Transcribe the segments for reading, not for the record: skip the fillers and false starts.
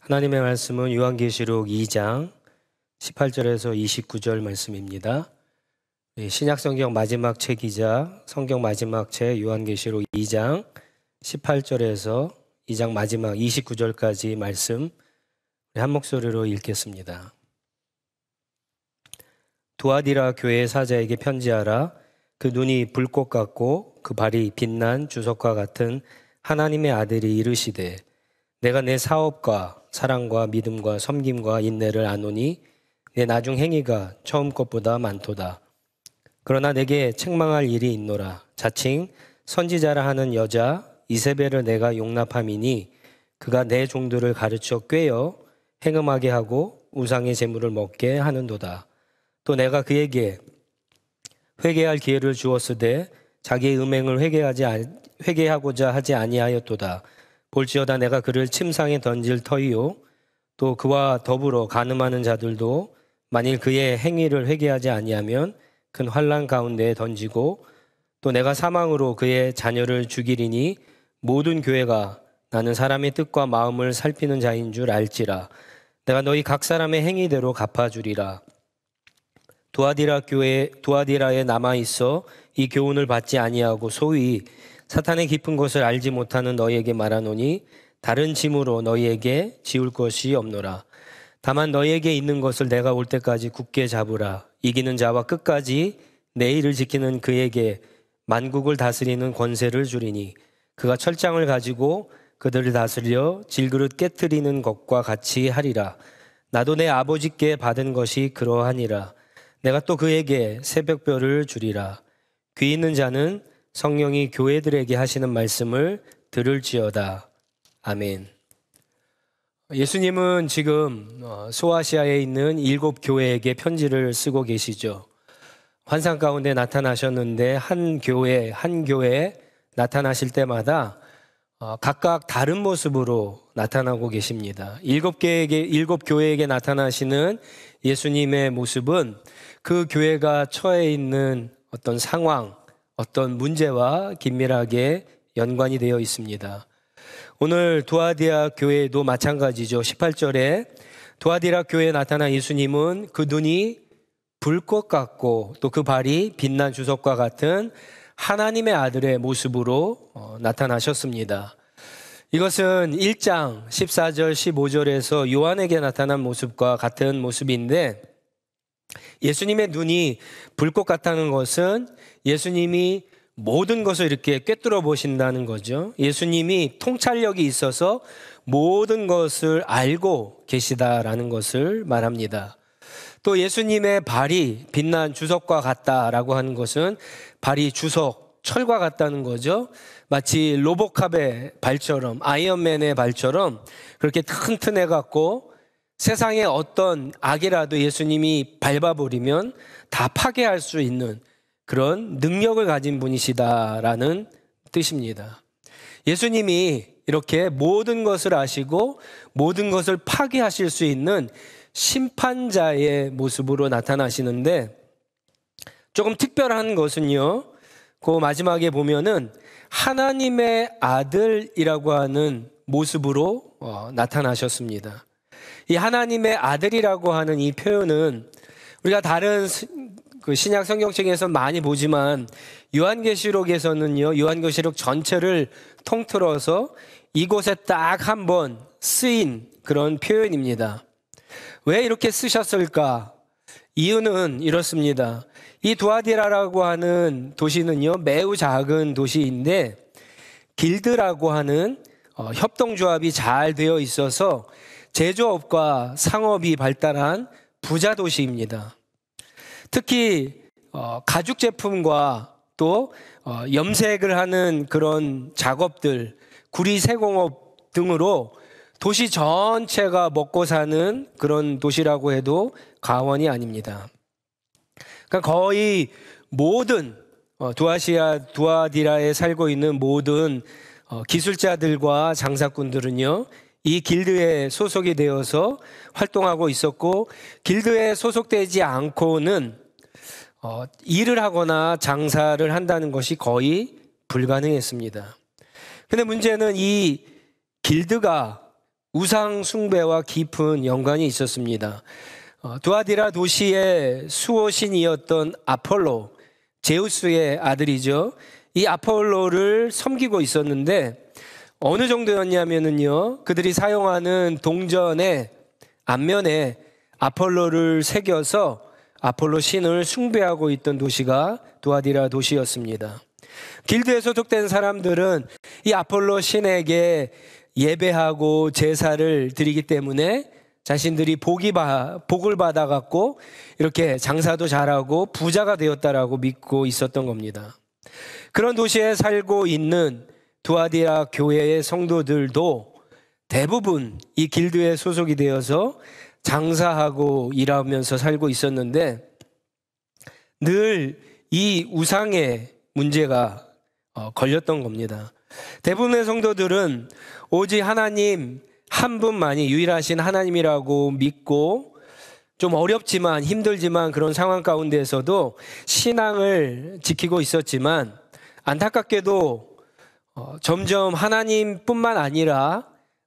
하나님의 말씀은 요한계시록 2장 18절에서 29절 말씀입니다. 신약성경 마지막 책이자 성경 마지막 책 요한계시록 2장 18절에서 2장 마지막 29절까지 말씀 한 목소리로 읽겠습니다. 두아디라 교회의 사자에게 편지하라. 그 눈이 불꽃 같고 그 발이 빛난 주석과 같은 하나님의 아들이 이르시되 내가 내 사업과 사랑과 믿음과 섬김과 인내를 아노니 내 나중 행위가 처음 것보다 많도다. 그러나 내게 책망할 일이 있노라. 자칭 선지자라 하는 여자 이세벨을 내가 용납함이니 그가 내 종들을 가르쳐 꾀어 행음하게 하고 우상의 제물을 먹게 하는도다. 또 내가 그에게 회개할 기회를 주었으되 자기의 음행을 회개하고자 하지 아니하였도다. 볼지어다 내가 그를 침상에 던질 터이요 또 그와 더불어 간음하는 자들도 만일 그의 행위를 회개하지 아니하면 큰 환난 가운데에 던지고 또 내가 사망으로 그의 자녀를 죽이리니 모든 교회가 나는 사람의 뜻과 마음을 살피는 자인 줄 알지라. 내가 너희 각 사람의 행위대로 갚아주리라. 두아디라에 남아있어 이 교훈을 받지 아니하고 소위 사탄의 깊은 것을 알지 못하는 너희에게 말하노니 다른 짐으로 너희에게 지울 것이 없노라. 다만 너희에게 있는 것을 내가 올 때까지 굳게 잡으라. 이기는 자와 끝까지 내 일을 지키는 그에게 만국을 다스리는 권세를 주리니 그가 철장을 가지고 그들을 다스려 질그릇 깨트리는 것과 같이 하리라. 나도 내 아버지께 받은 것이 그러하니라. 내가 또 그에게 새벽별을 주리라. 귀 있는 자는 성령이 교회들에게 하시는 말씀을 들을지어다. 아멘. 예수님은 지금 소아시아에 있는 7 교회에게 편지를 쓰고 계시죠. 환상 가운데 나타나셨는데 한 교회에 나타나실 때마다 각각 다른 모습으로 나타나고 계십니다. 7 교회에게 나타나시는 예수님의 모습은 그 교회가 처해 있는 어떤 상황, 어떤 문제와 긴밀하게 연관이 되어 있습니다. 오늘 두아디라 교회도 마찬가지죠. 18절에 두아디라 교회에 나타난 예수님은 그 눈이 불꽃 같고 또 그 발이 빛난 주석과 같은 하나님의 아들의 모습으로 나타나셨습니다. 이것은 1장 14절 15절에서 요한에게 나타난 모습과 같은 모습인데 예수님의 눈이 불꽃 같다는 것은 예수님이 모든 것을 이렇게 꿰뚫어 보신다는 거죠. 예수님이 통찰력이 있어서 모든 것을 알고 계시다라는 것을 말합니다. 또 예수님의 발이 빛난 주석과 같다라고 하는 것은 발이 주석, 철과 같다는 거죠. 마치 로보캅의 발처럼, 아이언맨의 발처럼 그렇게 튼튼해 갖고 세상에 어떤 악이라도 예수님이 밟아버리면 다 파괴할 수 있는 그런 능력을 가진 분이시다라는 뜻입니다. 예수님이 이렇게 모든 것을 아시고 모든 것을 파괴하실 수 있는 심판자의 모습으로 나타나시는데 조금 특별한 것은요, 그 마지막에 보면은 하나님의 아들이라고 하는 모습으로 나타나셨습니다. 이 하나님의 아들이라고 하는 이 표현은 우리가 다른 그 신약 성경책에서 많이 보지만 요한계시록에서는요, 요한계시록 전체를 통틀어서 이곳에 딱 한 번 쓰인 그런 표현입니다. 왜 이렇게 쓰셨을까? 이유는 이렇습니다. 이 두아디라라고 하는 도시는요, 매우 작은 도시인데 길드라고 하는 협동조합이 잘 되어 있어서 제조업과 상업이 발달한 부자 도시입니다. 특히 가죽 제품과 또 염색을 하는 그런 작업들, 구리 세공업 등으로 도시 전체가 먹고 사는 그런 도시라고 해도 과언이 아닙니다. 그러니까 거의 모든 두아디라에 살고 있는 모든 기술자들과 장사꾼들은요, 이 길드에 소속이 되어서 활동하고 있었고, 길드에 소속되지 않고는 일을 하거나 장사를 한다는 것이 거의 불가능했습니다. 근데 문제는 이 길드가 우상 숭배와 깊은 연관이 있었습니다. 두아디라 도시의 수호신이었던 아폴로, 제우스의 아들이죠. 이 아폴로를 섬기고 있었는데 어느 정도였냐면요, 그들이 사용하는 동전의 앞면에 아폴로를 새겨서 아폴로 신을 숭배하고 있던 도시가 두아디라 도시였습니다. 길드에 소속된 사람들은 이 아폴로 신에게 예배하고 제사를 드리기 때문에 자신들이 복을 받아갖고 이렇게 장사도 잘하고 부자가 되었다라고 믿고 있었던 겁니다. 그런 도시에 살고 있는 두아디라 교회의 성도들도 대부분 이 길드에 소속이 되어서 장사하고 일하면서 살고 있었는데 늘 이 우상의 문제가 걸렸던 겁니다. 대부분의 성도들은 오직 하나님 한 분만이 유일하신 하나님이라고 믿고 좀 어렵지만 힘들지만 그런 상황 가운데에서도 신앙을 지키고 있었지만 안타깝게도 점점 하나님뿐만 아니라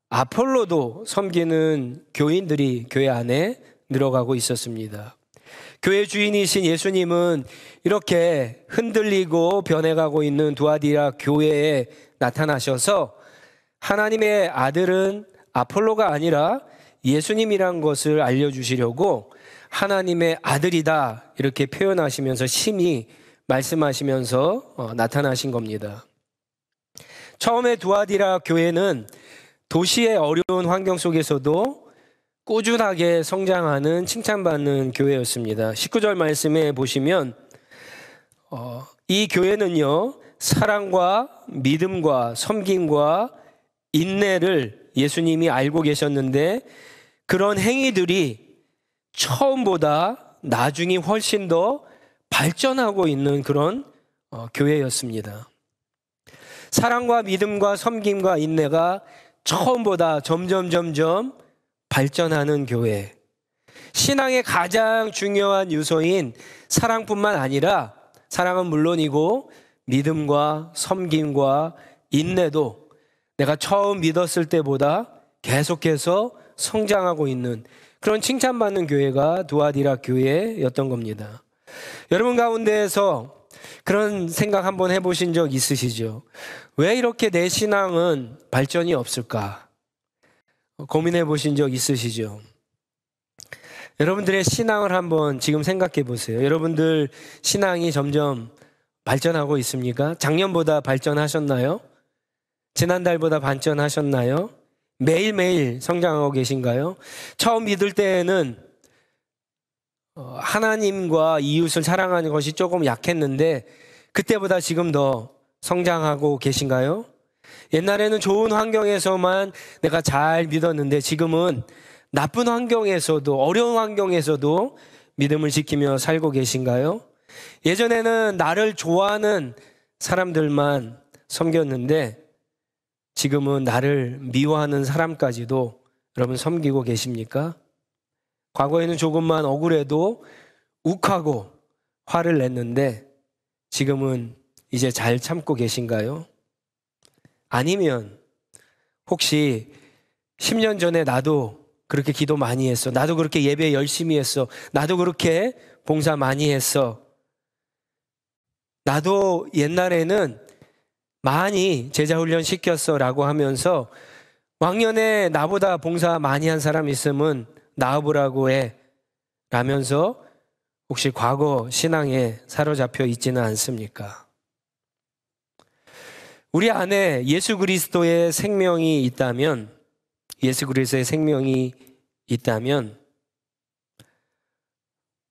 아폴로도 섬기는 교인들이 교회 안에 늘어가고 있었습니다. 교회 주인이신 예수님은 이렇게 흔들리고 변해가고 있는 두아디라 교회에 나타나셔서 하나님의 아들은 아폴로가 아니라 예수님이란 것을 알려주시려고 하나님의 아들이다 이렇게 표현하시면서 심히 말씀하시면서 나타나신 겁니다. 처음에 두아디라 교회는 도시의 어려운 환경 속에서도 꾸준하게 성장하는 칭찬받는 교회였습니다. 19절 말씀에 보시면 이 교회는요, 사랑과 믿음과 섬김과 인내를 예수님이 알고 계셨는데 그런 행위들이 처음보다 나중이 훨씬 더 발전하고 있는 그런 교회였습니다. 사랑과 믿음과 섬김과 인내가 처음보다 점점 발전하는 교회. 신앙의 가장 중요한 요소인 사랑뿐만 아니라 사랑은 물론이고 믿음과 섬김과 인내도 내가 처음 믿었을 때보다 계속해서 성장하고 있는 그런 칭찬받는 교회가 두아디라 교회였던 겁니다. 여러분 가운데에서 그런 생각 한번 해보신 적 있으시죠? 왜 이렇게 내 신앙은 발전이 없을까? 고민해 보신 적 있으시죠? 여러분들의 신앙을 한번 지금 생각해 보세요. 여러분들 신앙이 점점 발전하고 있습니까? 작년보다 발전하셨나요? 지난달보다 발전하셨나요? 매일매일 성장하고 계신가요? 처음 믿을 때에는 하나님과 이웃을 사랑하는 것이 조금 약했는데 그때보다 지금 더 성장하고 계신가요? 옛날에는 좋은 환경에서만 내가 잘 믿었는데 지금은 나쁜 환경에서도 어려운 환경에서도 믿음을 지키며 살고 계신가요? 예전에는 나를 좋아하는 사람들만 섬겼는데 지금은 나를 미워하는 사람까지도 여러분 섬기고 계십니까? 과거에는 조금만 억울해도 욱하고 화를 냈는데 지금은 이제 잘 참고 계신가요? 아니면 혹시 10년 전에 나도 그렇게 기도 많이 했어. 나도 그렇게 예배 열심히 했어. 나도 그렇게 봉사 많이 했어. 나도 옛날에는 많이 제자훈련 시켰어 라고 하면서 왕년에 나보다 봉사 많이 한 사람 있으면 나와보라고 해 라면서 혹시 과거 신앙에 사로잡혀 있지는 않습니까? 우리 안에 예수 그리스도의 생명이 있다면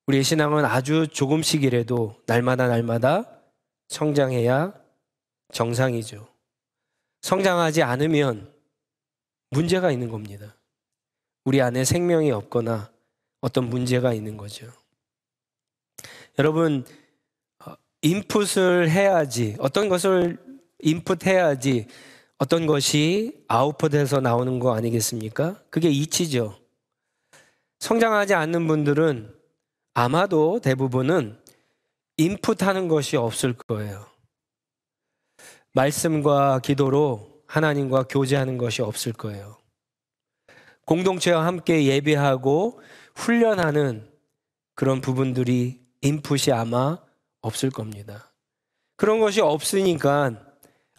우리의 신앙은 아주 조금씩이라도 날마다 성장해야 정상이죠. 성장하지 않으면 문제가 있는 겁니다. 우리 안에 생명이 없거나 어떤 문제가 있는 거죠. 여러분, 인풋을 해야지, 어떤 것을 인풋해야지 어떤 것이 아웃풋에서 나오는 거 아니겠습니까? 그게 이치죠. 성장하지 않는 분들은 아마도 대부분은 인풋하는 것이 없을 거예요. 말씀과 기도로 하나님과 교제하는 것이 없을 거예요. 공동체와 함께 예배하고 훈련하는 그런 부분들이 인풋이 아마 없을 겁니다. 그런 것이 없으니까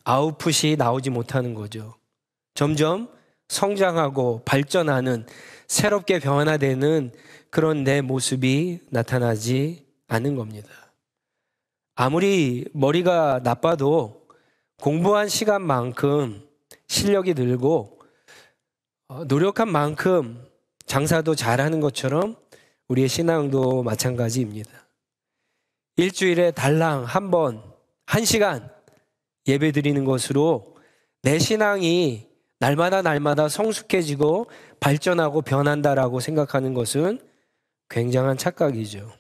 아웃풋이 나오지 못하는 거죠. 점점 성장하고 발전하는, 새롭게 변화되는 그런 내 모습이 나타나지 않는 겁니다. 아무리 머리가 나빠도 공부한 시간만큼 실력이 늘고 노력한 만큼 장사도 잘하는 것처럼 우리의 신앙도 마찬가지입니다. 일주일에 달랑 한 번, 1시간 예배 드리는 것으로 내 신앙이 날마다 성숙해지고 발전하고 변한다라고 생각하는 것은 굉장한 착각이죠.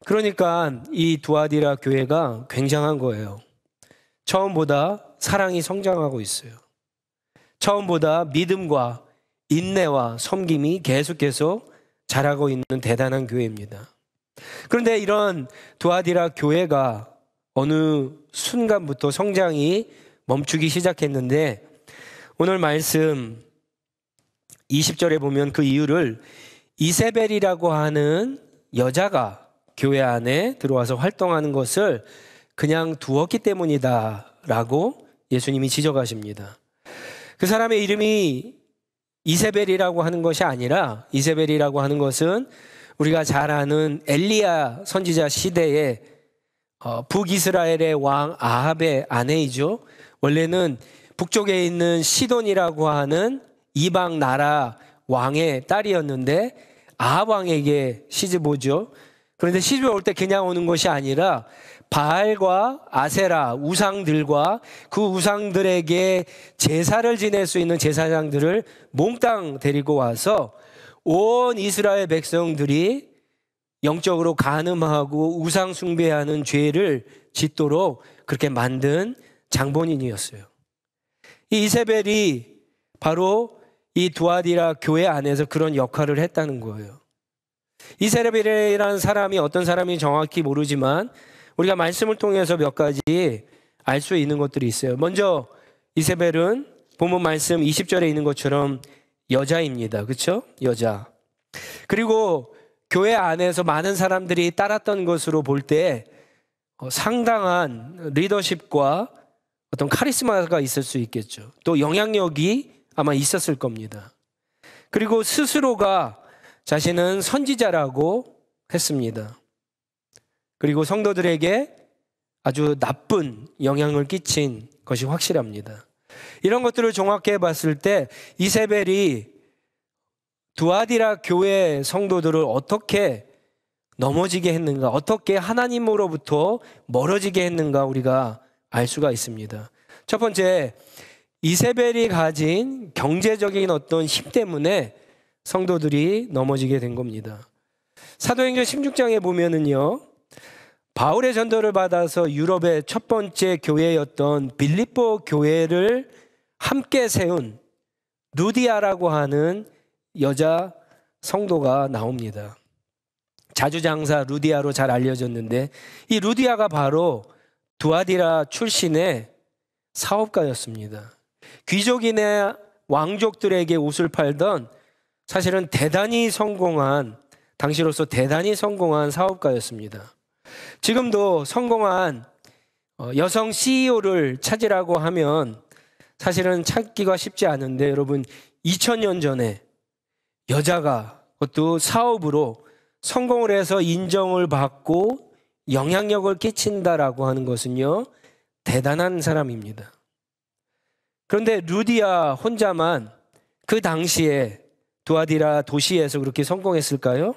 그러니까 이 두아디라 교회가 굉장한 거예요. 처음보다 사랑이 성장하고 있어요. 처음보다 믿음과 인내와 섬김이 계속해서 자라고 있는 대단한 교회입니다. 그런데 이런 두아디라 교회가 어느 순간부터 성장이 멈추기 시작했는데, 오늘 말씀 20절에 보면 그 이유를 이세벨이라고 하는 여자가 교회 안에 들어와서 활동하는 것을 그냥 두었기 때문이다라고 예수님이 지적하십니다. 그 사람의 이름이 이세벨이라고 하는 것이 아니라, 이세벨이라고 하는 것은 우리가 잘 아는 엘리야 선지자 시대에 북이스라엘의 왕 아합의 아내이죠. 원래는 북쪽에 있는 시돈이라고 하는 이방 나라 왕의 딸이었는데 아합 왕에게 시집 오죠. 그런데 시집에 올 때 그냥 오는 것이 아니라 바알과 아세라 우상들과 그 우상들에게 제사를 지낼 수 있는 제사장들을 몽땅 데리고 와서 온 이스라엘 백성들이 영적으로 간음하고 우상 숭배하는 죄를 짓도록 그렇게 만든 장본인이었어요. 이 이세벨이 바로 이 두아디라 교회 안에서 그런 역할을 했다는 거예요. 이세벨이라는 사람이 어떤 사람인지 정확히 모르지만 우리가 말씀을 통해서 몇 가지 알 수 있는 것들이 있어요. 먼저 이세벨은 본문 말씀 20절에 있는 것처럼 여자입니다. 그렇죠? 여자. 그리고 교회 안에서 많은 사람들이 따랐던 것으로 볼 때 상당한 리더십과 어떤 카리스마가 있을 수 있겠죠. 또 영향력이 아마 있었을 겁니다. 그리고 스스로가 자신은 선지자라고 했습니다. 그리고 성도들에게 아주 나쁜 영향을 끼친 것이 확실합니다. 이런 것들을 종합해 봤을 때 이세벨이 두아디라 교회 성도들을 어떻게 넘어지게 했는가, 어떻게 하나님으로부터 멀어지게 했는가 우리가 알 수가 있습니다. 첫 번째, 이세벨이 가진 경제적인 어떤 힘 때문에 성도들이 넘어지게 된 겁니다. 사도행전 16장에 보면은요, 바울의 전도를 받아서 유럽의 첫 번째 교회였던 빌립보 교회를 함께 세운 루디아라고 하는 여자 성도가 나옵니다. 자주장사 루디아로 잘 알려졌는데, 이 루디아가 바로 두아디라 출신의 사업가였습니다. 귀족이나 왕족들에게 옷을 팔던 사실은 대단히 성공한, 당시로서 대단히 성공한 사업가였습니다. 지금도 성공한 여성 CEO를 찾으라고 하면 사실은 찾기가 쉽지 않은데, 여러분 2000년 전에 여자가 그것도 사업으로 성공을 해서 인정을 받고 영향력을 끼친다라고 하는 것은요, 대단한 사람입니다. 그런데 루디아 혼자만 그 당시에 두아디라 도시에서 그렇게 성공했을까요?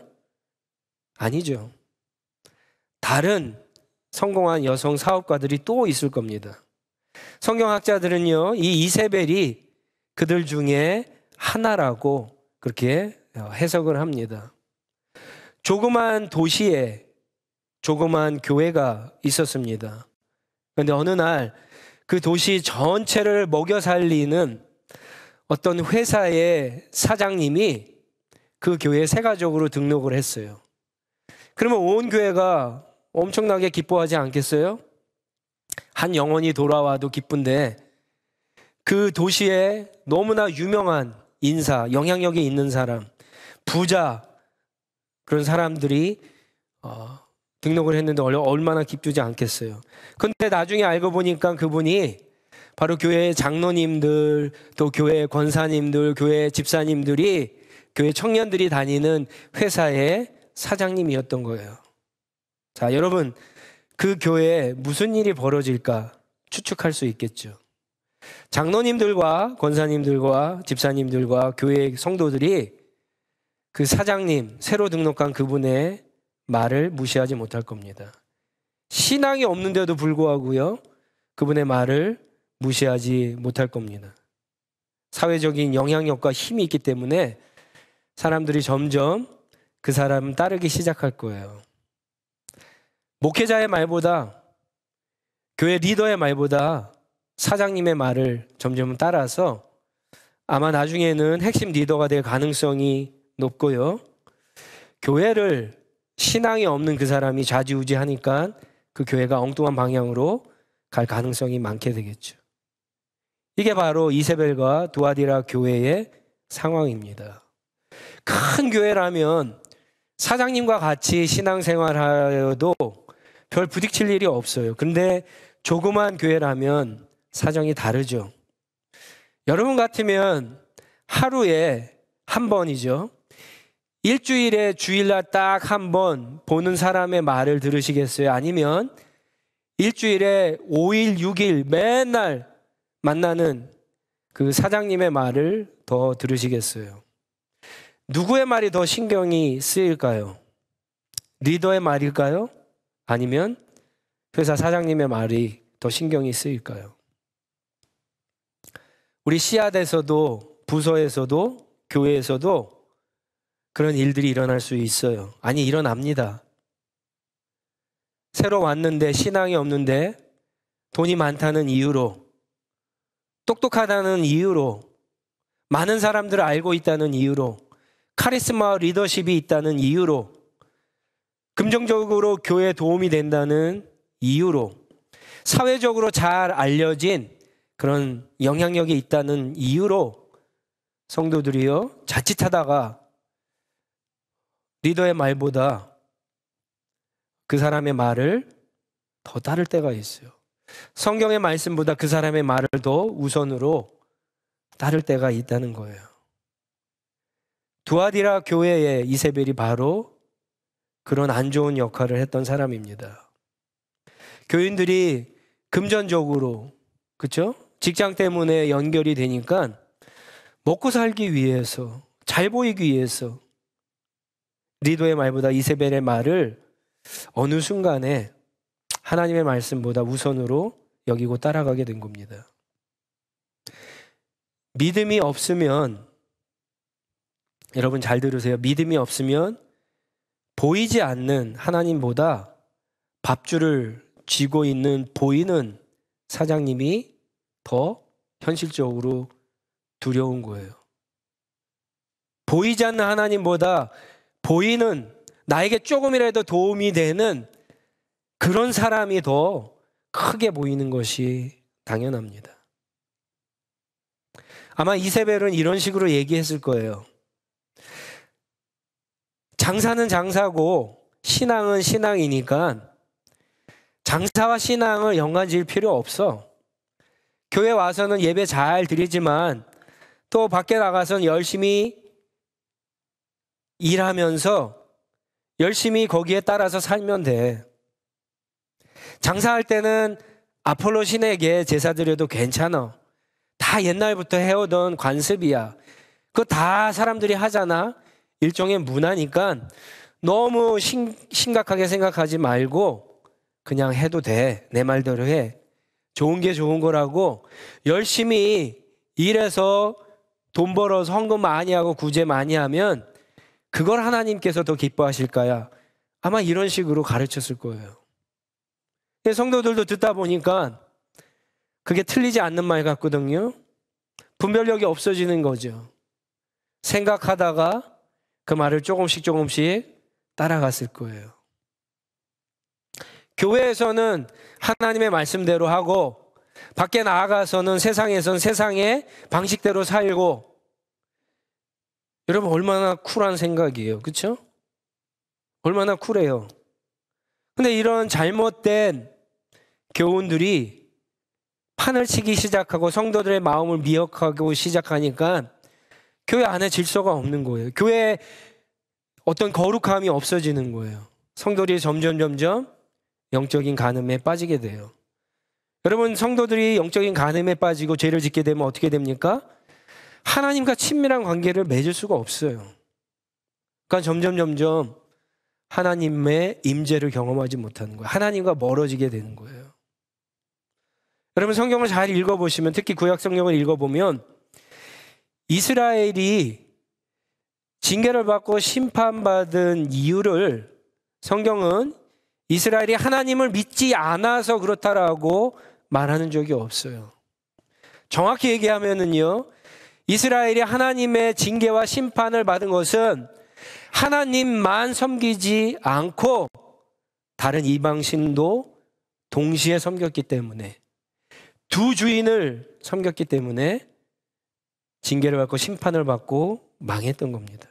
아니죠. 다른 성공한 여성 사업가들이 또 있을 겁니다. 성경학자들은요, 이 이세벨이 그들 중에 하나라고 그렇게 해석을 합니다. 조그만 도시에 조그만 교회가 있었습니다. 그런데 어느 날 그 도시 전체를 먹여 살리는 어떤 회사의 사장님이 그 교회에 세가족으로 등록을 했어요. 그러면 온 교회가 엄청나게 기뻐하지 않겠어요? 한 영혼이 돌아와도 기쁜데 그 도시에 너무나 유명한 인사, 영향력이 있는 사람, 부자, 그런 사람들이 등록을 했는데 얼마나 기쁘지 않겠어요. 근데 나중에 알고 보니까 그분이 바로 교회 장로님들, 또 교회 권사님들, 교회 집사님들이, 교회 청년들이 다니는 회사의 사장님이었던 거예요. 자, 여러분, 그 교회에 무슨 일이 벌어질까 추측할 수 있겠죠. 장로님들과 권사님들과 집사님들과 교회 성도들이 그 사장님, 새로 등록한 그분의 말을 무시하지 못할 겁니다. 신앙이 없는데도 불구하고요, 그분의 말을 무시하지 못할 겁니다. 사회적인 영향력과 힘이 있기 때문에 사람들이 점점 그 사람을 따르기 시작할 거예요. 목회자의 말보다, 교회 리더의 말보다 사장님의 말을 점점 따라서 아마 나중에는 핵심 리더가 될 가능성이 높고요. 교회를 신앙이 없는 그 사람이 좌지우지하니까 그 교회가 엉뚱한 방향으로 갈 가능성이 많게 되겠죠. 이게 바로 이세벨과 두아디라 교회의 상황입니다. 큰 교회라면 사장님과 같이 신앙생활하여도 별 부딪힐 일이 없어요. 근데 조그만 교회라면 사정이 다르죠. 여러분 같으면 하루에 한 번이죠. 일주일에 주일날 딱 한 번 보는 사람의 말을 들으시겠어요? 아니면 일주일에 5일, 6일 맨날 만나는 그 사장님의 말을 더 들으시겠어요? 누구의 말이 더 신경이 쓰일까요? 리더의 말일까요? 아니면 회사 사장님의 말이 더 신경이 쓰일까요? 우리 씨앗에서도, 부서에서도, 교회에서도 그런 일들이 일어날 수 있어요. 아니, 일어납니다. 새로 왔는데 신앙이 없는데 돈이 많다는 이유로, 똑똑하다는 이유로, 많은 사람들을 알고 있다는 이유로, 카리스마 리더십이 있다는 이유로, 금전적으로 교회에 도움이 된다는 이유로, 사회적으로 잘 알려진 그런 영향력이 있다는 이유로 성도들이요, 자칫하다가 리더의 말보다 그 사람의 말을 더 따를 때가 있어요. 성경의 말씀보다 그 사람의 말을 더 우선으로 따를 때가 있다는 거예요. 두아디라 교회의 이세벨이 바로 그런 안 좋은 역할을 했던 사람입니다. 교인들이 금전적으로, 그렇죠? 직장 때문에 연결이 되니까 먹고 살기 위해서, 잘 보이기 위해서 리더의 말보다 이세벨의 말을 어느 순간에 하나님의 말씀보다 우선으로 여기고 따라가게 된 겁니다. 믿음이 없으면, 여러분 잘 들으세요. 믿음이 없으면 보이지 않는 하나님보다 밥줄을 쥐고 있는 보이는 사장님이 더 현실적으로 두려운 거예요. 보이지 않는 하나님보다 보이는, 나에게 조금이라도 도움이 되는 그런 사람이 더 크게 보이는 것이 당연합니다. 아마 이세벨은 이런 식으로 얘기했을 거예요. 장사는 장사고 신앙은 신앙이니까 장사와 신앙을 연관지을 필요 없어. 교회 와서는 예배 잘 드리지만 또 밖에 나가서는 열심히 일하면서 열심히 거기에 따라서 살면 돼. 장사할 때는 아폴로 신에게 제사 드려도 괜찮아. 다 옛날부터 해오던 관습이야. 그거 다 사람들이 하잖아. 일종의 문화니까 너무 심각하게 생각하지 말고 그냥 해도 돼. 내 말대로 해. 좋은 게 좋은 거라고 열심히 일해서 돈 벌어서 헌금 많이 하고 구제 많이 하면 그걸 하나님께서 더 기뻐하실까요? 아마 이런 식으로 가르쳤을 거예요. 성도들도 듣다 보니까 그게 틀리지 않는 말 같거든요. 분별력이 없어지는 거죠. 생각하다가 그 말을 조금씩 따라갔을 거예요. 교회에서는 하나님의 말씀대로 하고 밖에 나아가서는 세상에선 세상의 방식대로 살고. 여러분 얼마나 쿨한 생각이에요. 그렇죠? 얼마나 쿨해요. 근데 이런 잘못된 교훈들이 판을 치기 시작하고 성도들의 마음을 미혹하고 시작하니까 교회 안에 질서가 없는 거예요. 교회에 어떤 거룩함이 없어지는 거예요. 성도들이 점점 영적인 간음에 빠지게 돼요. 여러분, 성도들이 영적인 간음에 빠지고 죄를 짓게 되면 어떻게 됩니까? 하나님과 친밀한 관계를 맺을 수가 없어요. 그러니까 점점 하나님의 임재를 경험하지 못하는 거예요. 하나님과 멀어지게 되는 거예요. 여러분, 성경을 잘 읽어보시면, 특히 구약 성경을 읽어보면 이스라엘이 징계를 받고 심판받은 이유를 성경은 이스라엘이 하나님을 믿지 않아서 그렇다라고 말하는 적이 없어요. 정확히 얘기하면은요, 이스라엘이 하나님의 징계와 심판을 받은 것은 하나님만 섬기지 않고 다른 이방신도 동시에 섬겼기 때문에, 두 주인을 섬겼기 때문에 징계를 받고 심판을 받고 망했던 겁니다.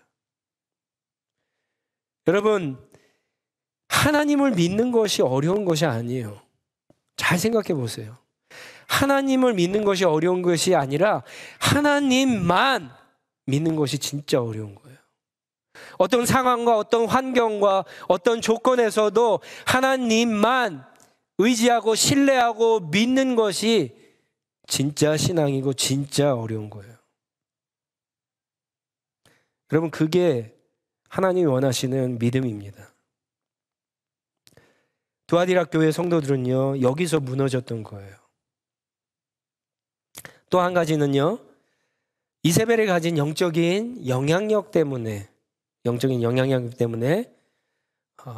여러분, 하나님을 믿는 것이 어려운 것이 아니에요. 잘 생각해 보세요. 하나님을 믿는 것이 어려운 것이 아니라 하나님만 믿는 것이 진짜 어려운 거예요. 어떤 상황과 어떤 환경과 어떤 조건에서도 하나님만 의지하고 신뢰하고 믿는 것이 진짜 신앙이고 진짜 어려운 거예요. 여러분, 그게 하나님이 원하시는 믿음입니다. 두아디라 교회 성도들은요, 여기서 무너졌던 거예요. 또 한 가지는요, 이세벨이 가진 영적인 영향력 때문에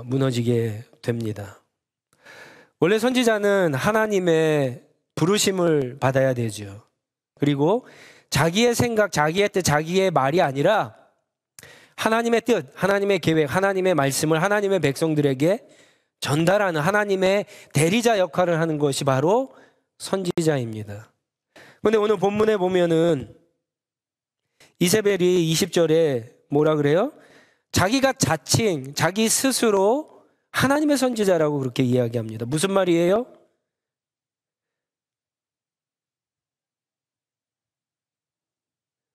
무너지게 됩니다. 원래 선지자는 하나님의 부르심을 받아야 되죠. 그리고 자기의 생각, 자기의 뜻, 자기의 말이 아니라 하나님의 뜻, 하나님의 계획, 하나님의 말씀을 하나님의 백성들에게 전달하는 하나님의 대리자 역할을 하는 것이 바로 선지자입니다. 그런데 오늘 본문에 보면은 이세벨이 20절에 뭐라 그래요? 자기가 자칭, 자기 스스로 하나님의 선지자라고 그렇게 이야기합니다. 무슨 말이에요?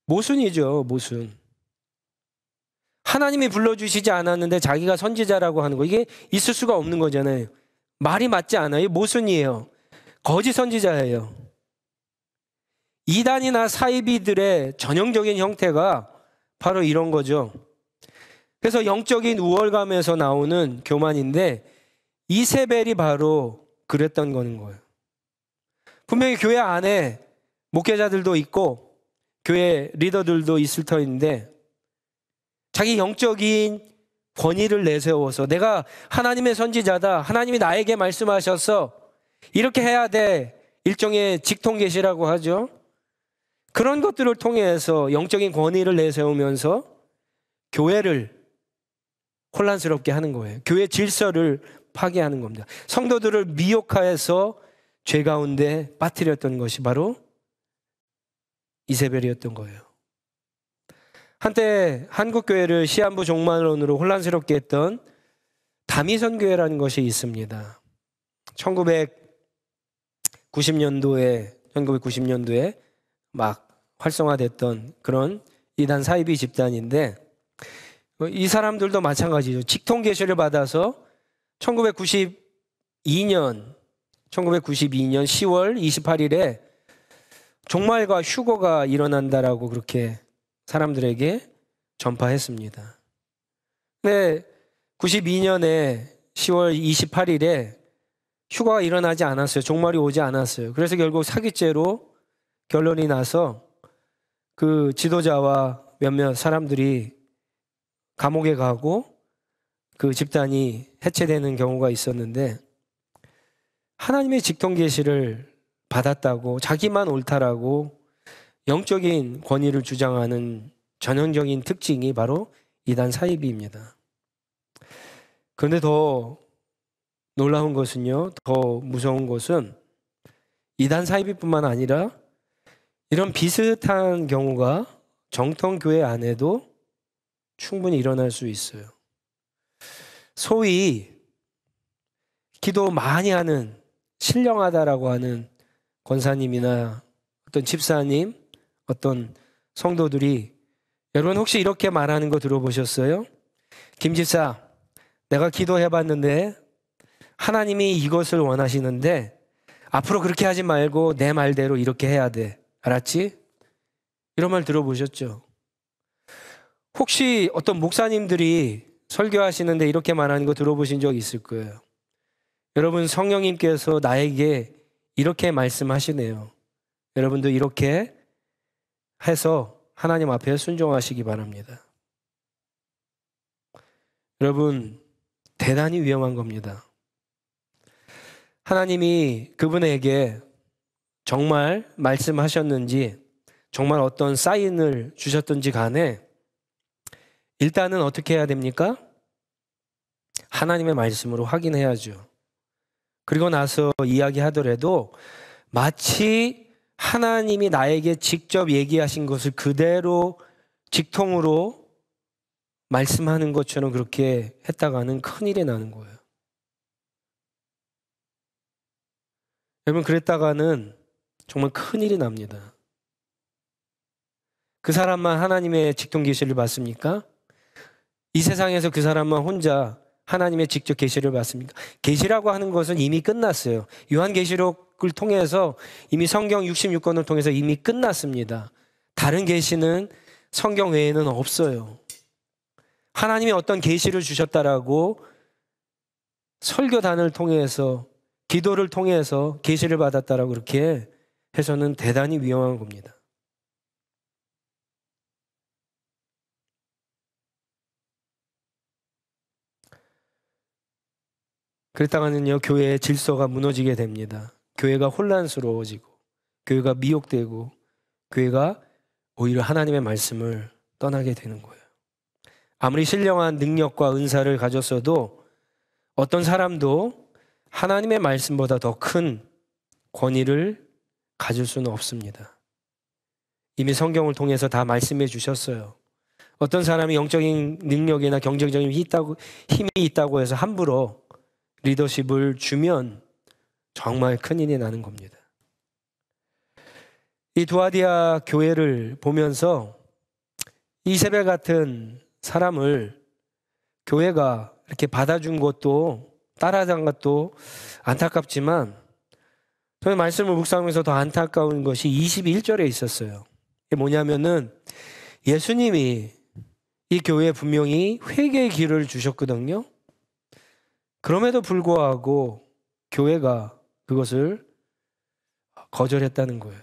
모순이죠, 모순. 하나님이 불러주시지 않았는데 자기가 선지자라고 하는 거, 이게 있을 수가 없는 거잖아요. 말이 맞지 않아요. 모순이에요. 거짓 선지자예요. 이단이나 사이비들의 전형적인 형태가 바로 이런 거죠. 그래서 영적인 우월감에서 나오는 교만인데 이세벨이 바로 그랬던 거예요. 분명히 교회 안에 목회자들도 있고 교회 리더들도 있을 터인데 자기 영적인 권위를 내세워서 내가 하나님의 선지자다, 하나님이 나에게 말씀하셔서 이렇게 해야 돼, 일종의 직통계시라고 하죠. 그런 것들을 통해서 영적인 권위를 내세우면서 교회를 혼란스럽게 하는 거예요. 교회 질서를 파괴하는 겁니다. 성도들을 미혹하여서 죄 가운데 빠뜨렸던 것이 바로 이세벨이었던 거예요. 한때 한국교회를 시한부 종말론으로 혼란스럽게 했던 다미선교회라는 것이 있습니다. 1990년도에 막 활성화됐던 그런 이단 사이비 집단인데, 이 사람들도 마찬가지죠. 직통계시를 받아서 1992년 10월 28일에 종말과 휴거가 일어난다라고 그렇게 사람들에게 전파했습니다. 근데 92년에 10월 28일에 휴거가 일어나지 않았어요. 종말이 오지 않았어요. 그래서 결국 사기죄로 결론이 나서 그 지도자와 몇몇 사람들이 감옥에 가고 그 집단이 해체되는 경우가 있었는데, 하나님의 직통계시를 받았다고 자기만 옳다라고 영적인 권위를 주장하는 전형적인 특징이 바로 이단 사이비입니다. 그런데 더 놀라운 것은요, 더 무서운 것은 이단 사이비뿐만 아니라 이런 비슷한 경우가 정통교회 안에도 충분히 일어날 수 있어요. 소위 기도 많이 하는, 신령하다라고 하는 권사님이나 어떤 집사님, 어떤 성도들이, 여러분 혹시 이렇게 말하는 거 들어보셨어요? 김 집사, 내가 기도해봤는데 하나님이 이것을 원하시는데 앞으로 그렇게 하지 말고 내 말대로 이렇게 해야 돼. 알았지? 이런 말 들어보셨죠? 혹시 어떤 목사님들이 설교하시는데 이렇게 말하는 거 들어보신 적 있을 거예요. 여러분, 성령님께서 나에게 이렇게 말씀하시네요. 여러분도 이렇게 해서 하나님 앞에 순종하시기 바랍니다. 여러분, 대단히 위험한 겁니다. 하나님이 그분에게 정말 말씀하셨는지, 정말 어떤 사인을 주셨든지 간에 일단은 어떻게 해야 됩니까? 하나님의 말씀으로 확인해야죠. 그리고 나서 이야기하더라도 마치 하나님이 나에게 직접 얘기하신 것을 그대로 직통으로 말씀하는 것처럼 그렇게 했다가는 큰일이 나는 거예요. 여러분, 그랬다가는 정말 큰일이 납니다. 그 사람만 하나님의 직통 계시를 받습니까? 이 세상에서 그 사람만 혼자 하나님의 직접 계시를 받습니까? 계시라고 하는 것은 이미 끝났어요. 요한계시록을 통해서 이미 성경 66권을 통해서 이미 끝났습니다. 다른 계시는 성경 외에는 없어요. 하나님이 어떤 계시를 주셨다라고 설교단을 통해서, 기도를 통해서 계시를 받았다라고 그렇게 해서는 대단히 위험한 겁니다. 그랬다가는요, 교회의 질서가 무너지게 됩니다. 교회가 혼란스러워지고, 교회가 미혹되고, 교회가 오히려 하나님의 말씀을 떠나게 되는 거예요. 아무리 신령한 능력과 은사를 가졌어도 어떤 사람도 하나님의 말씀보다 더 큰 권위를 가질 수는 없습니다. 이미 성경을 통해서 다 말씀해 주셨어요. 어떤 사람이 영적인 능력이나 경제적인 힘이 있다고 해서 함부로 리더십을 주면 정말 큰일이 나는 겁니다. 이 두아디아 교회를 보면서 이세벨 같은 사람을 교회가 이렇게 받아준 것도, 따라간 것도 안타깝지만, 저는 말씀을 묵상하면서 더 안타까운 것이 21절에 있었어요. 이게 뭐냐면은 예수님이 이 교회에 분명히 회개의 기회를 주셨거든요. 그럼에도 불구하고 교회가 그것을 거절했다는 거예요.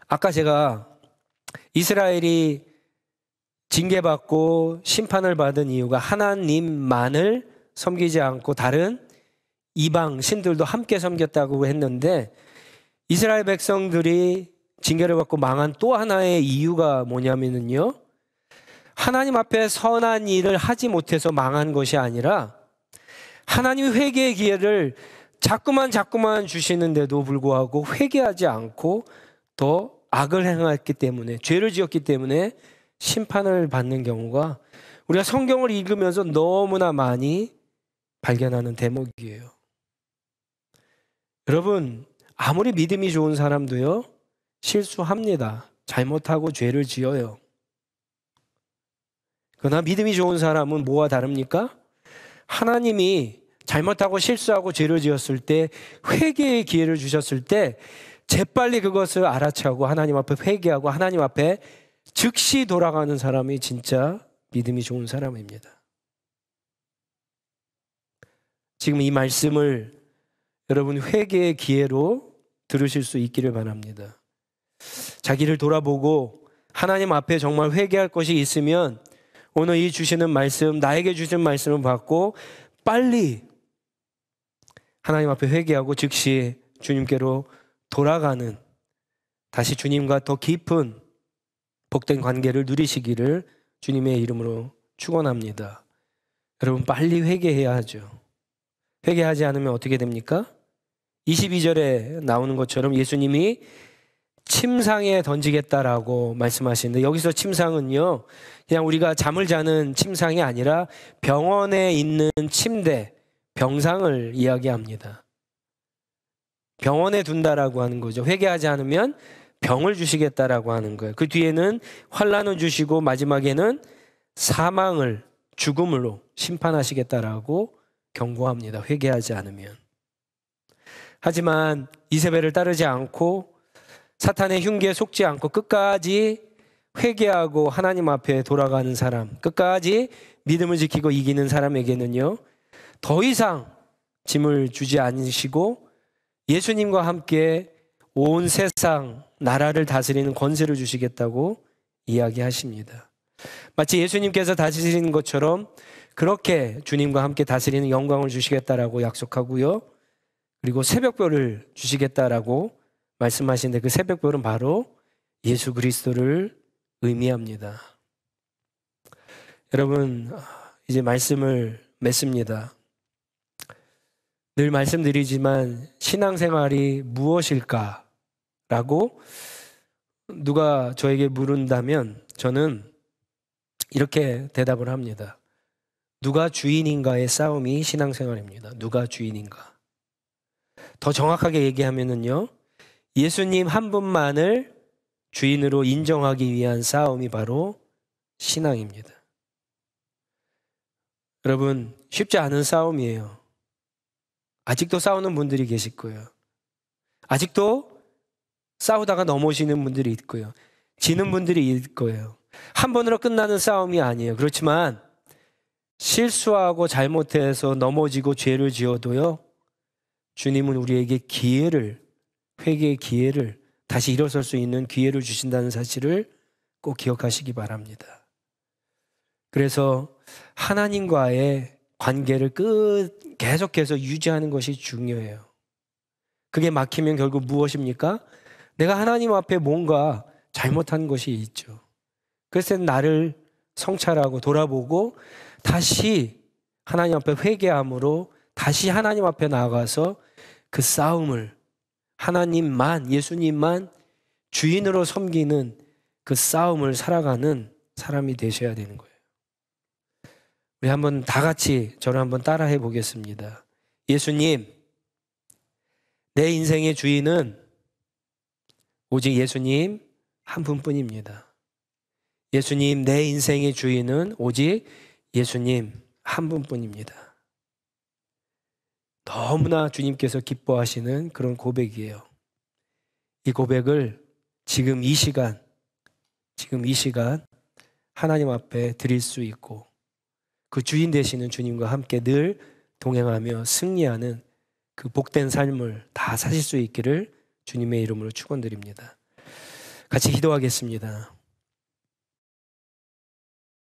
아까 제가 이스라엘이 징계받고 심판을 받은 이유가 하나님만을 섬기지 않고 다른 이방 신들도 함께 섬겼다고 했는데, 이스라엘 백성들이 징계를 받고 망한 또 하나의 이유가 뭐냐면요, 하나님 앞에 선한 일을 하지 못해서 망한 것이 아니라 하나님이 회개의 기회를 자꾸만 주시는데도 불구하고 회개하지 않고 더 악을 행했기 때문에, 죄를 지었기 때문에 심판을 받는 경우가 우리가 성경을 읽으면서 너무나 많이 발견하는 대목이에요. 여러분, 아무리 믿음이 좋은 사람도요, 실수합니다. 잘못하고 죄를 지어요. 그러나 믿음이 좋은 사람은 뭐와 다릅니까? 하나님이 잘못하고 실수하고 죄를 지었을 때, 회개의 기회를 주셨을 때 재빨리 그것을 알아차고 하나님 앞에 회개하고 하나님 앞에 즉시 돌아가는 사람이 진짜 믿음이 좋은 사람입니다. 지금 이 말씀을 여러분 회개의 기회로 들으실 수 있기를 바랍니다. 자기를 돌아보고 하나님 앞에 정말 회개할 것이 있으면 오늘 이 주시는 말씀, 나에게 주신 말씀을 받고 빨리 하나님 앞에 회개하고 즉시 주님께로 돌아가는, 다시 주님과 더 깊은 복된 관계를 누리시기를 주님의 이름으로 축원합니다. 여러분, 빨리 회개해야 하죠. 회개하지 않으면 어떻게 됩니까? 22절에 나오는 것처럼 예수님이 침상에 던지겠다라고 말씀하시는데, 여기서 침상은요, 그냥 우리가 잠을 자는 침상이 아니라 병원에 있는 침대, 병상을 이야기합니다. 병원에 둔다라고 하는 거죠. 회개하지 않으면 병을 주시겠다라고 하는 거예요. 그 뒤에는 환난을 주시고 마지막에는 사망을, 죽음으로 심판하시겠다라고 경고합니다. 회개하지 않으면. 하지만 이세벨을 따르지 않고 사탄의 흉기에 속지 않고 끝까지 회개하고 하나님 앞에 돌아가는 사람, 끝까지 믿음을 지키고 이기는 사람에게는요, 더 이상 짐을 주지 않으시고 예수님과 함께 온 세상 나라를 다스리는 권세를 주시겠다고 이야기하십니다. 마치 예수님께서 다스리는 것처럼 그렇게 주님과 함께 다스리는 영광을 주시겠다라고 약속하고요, 그리고 새벽별을 주시겠다라고 말씀하시는데, 그 새벽별은 바로 예수 그리스도를 의미합니다. 여러분, 이제 말씀을 맺습니다. 늘 말씀드리지만 신앙생활이 무엇일까라고 누가 저에게 물은다면 저는 이렇게 대답을 합니다. 누가 주인인가의 싸움이 신앙생활입니다. 누가 주인인가. 더 정확하게 얘기하면은요, 예수님 한 분만을 주인으로 인정하기 위한 싸움이 바로 신앙입니다. 여러분, 쉽지 않은 싸움이에요. 아직도 싸우는 분들이 계실 거예요. 아직도 싸우다가 넘어지는 분들이 있고요. 지는 분들이 있을 거예요. 한 번으로 끝나는 싸움이 아니에요. 그렇지만 실수하고 잘못해서 넘어지고 죄를 지어도요, 주님은 우리에게 기회를, 회개의 기회를, 다시 일어설 수 있는 기회를 주신다는 사실을 꼭 기억하시기 바랍니다. 그래서 하나님과의 관계를 계속해서 유지하는 것이 중요해요. 그게 막히면 결국 무엇입니까? 내가 하나님 앞에 뭔가 잘못한 것이 있죠. 그래서 나를 성찰하고 돌아보고 다시 하나님 앞에 회개함으로 다시 하나님 앞에 나아가서 그 싸움을, 하나님만, 예수님만 주인으로 섬기는 그 싸움을 살아가는 사람이 되셔야 되는 거예요. 우리 한번 다 같이 저를 한번 따라해 보겠습니다. 예수님, 내 인생의 주인은 오직 예수님 한 분뿐입니다. 예수님, 내 인생의 주인은 오직 예수님 한 분뿐입니다. 너무나 주님께서 기뻐하시는 그런 고백이에요. 이 고백을 지금 이 시간 하나님 앞에 드릴 수 있고, 그 주인 되시는 주님과 함께 늘 동행하며 승리하는 그 복된 삶을 다 사실 수 있기를 주님의 이름으로 축원드립니다. 같이 기도하겠습니다.